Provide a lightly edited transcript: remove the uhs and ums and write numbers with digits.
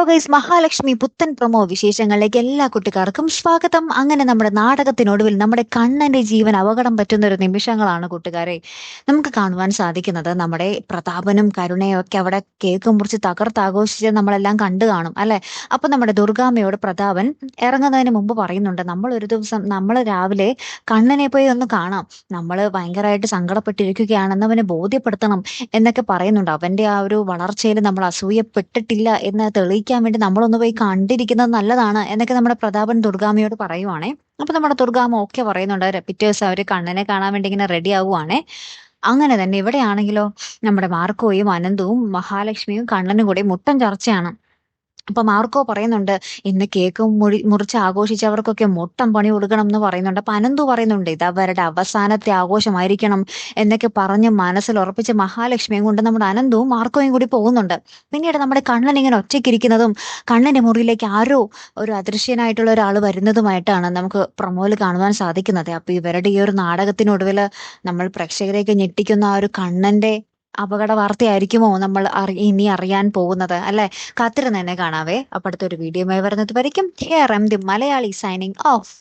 Guys, Mahalakshmi പുത്തൻ promo വിശേഷങ്ങളിലേക്ക് എല്ലാ കുട്ടിക്കാർക്കും സ്വാഗതം. അങ്ങനെ നമ്മുടെ നാടകത്തിനൊടുവിൽ നമ്മുടെ കണ്ണന്റെ ജീവൻ അപകടം പറ്റുന്ന ഒരു നിമിഷങ്ങളാണ് കൂട്ടുകാരെ നമുക്ക് കാണുവാൻ സാധിക്കുന്നത്. നമ്മുടെ പ്രതാപനും കരുണയും ഒക്കെ അവിടെ കേക്ക് മുറിച്ച് തകർത്താഘോഷിച്ച് നമ്മളെല്ലാം കണ്ടു കാണും അല്ലെ. അപ്പൊ നമ്മുടെ ദുർഗാമ്മയോട് പ്രതാപൻ ഇറങ്ങുന്നതിന് മുമ്പ് പറയുന്നുണ്ട്, നമ്മൾ ഒരു ദിവസം നമ്മൾ രാവിലെ കണ്ണനെ പോയി ഒന്ന് കാണാം, നമ്മൾ ഭയങ്കരമായിട്ട് സങ്കടപ്പെട്ടിരിക്കുകയാണെന്ന് അവനെ ബോധ്യപ്പെടുത്തണം എന്നൊക്കെ പറയുന്നുണ്ട്. അവന്റെ ആ ഒരു വളർച്ചയിൽ നമ്മൾ അസൂയപ്പെട്ടിട്ടില്ല എന്ന് തെളിയിക്കാൻ വേണ്ടി നമ്മളൊന്ന് പോയി കണ്ടിരിക്കുന്നത് നല്ലതാണ് എന്നൊക്കെ നമ്മുടെ പ്രതാപൻ ദുർഗാമ്മയോട് പറയുവാണേ. അപ്പൊ നമ്മുടെ ദുർഗാമ്മ ഒക്കെ പറയുന്നുണ്ട്. പിറ്റേ ദിവസം അവര് കണ്ണനെ കാണാൻ വേണ്ടി ഇങ്ങനെ റെഡി ആവുവാണേ. അങ്ങനെ തന്നെ ഇവിടെയാണെങ്കിലോ നമ്മുടെ മാർക്കോയും അനന്തവും മഹാലക്ഷ്മിയും കണ്ണനും കൂടി മുട്ടൻ ചർച്ചയാണ്. അപ്പൊ മാർക്കോ പറയുന്നുണ്ട്, ഇന്ന് കേക്ക് മുറിച്ച് ആഘോഷിച്ചവർക്കൊക്കെ മൊട്ടം പണി കൊടുക്കണം എന്ന് പറയുന്നുണ്ട്. അപ്പൊ അനന്തു പറയുന്നുണ്ട്, ഇത് അവരുടെ അവസാനത്തെ ആഘോഷമായിരിക്കണം എന്നൊക്കെ പറഞ്ഞ് മനസ്സിൽ ഉറപ്പിച്ച് മഹാലക്ഷ്മിയും കൊണ്ട് നമ്മുടെ അനന്തവും മാർക്കോയും കൂടി പോകുന്നുണ്ട്. പിന്നീട് നമ്മുടെ കണ്ണൻ ഇങ്ങനെ ഒറ്റയ്ക്കിരിക്കുന്നതും കണ്ണന്റെ മുറിയിലേക്ക് ആരോ ഒരു അദൃശ്യനായിട്ടുള്ള ഒരാൾ വരുന്നതുമായിട്ടാണ് നമുക്ക് പ്രൊമോയിൽ കാണുവാൻ സാധിക്കുന്നത്. അപ്പൊ ഇവരുടെ ഈ ഒരു നാടകത്തിനൊടുവിൽ നമ്മൾ പ്രേക്ഷകരെയൊക്കെ ഞെട്ടിക്കുന്ന ആ ഒരു കണ്ണന്റെ അപകട വാർത്തയായിരിക്കുമോ നമ്മൾ ഇനി അറിയാൻ പോകുന്നത് അല്ലെ. കാത്തിരുന്ന് തന്നെ കാണാവേ. അപ്പൊ അടുത്തൊരു വീഡിയോയുമായി വരുന്നത് വരയ്ക്കും here M the Malayali signing off.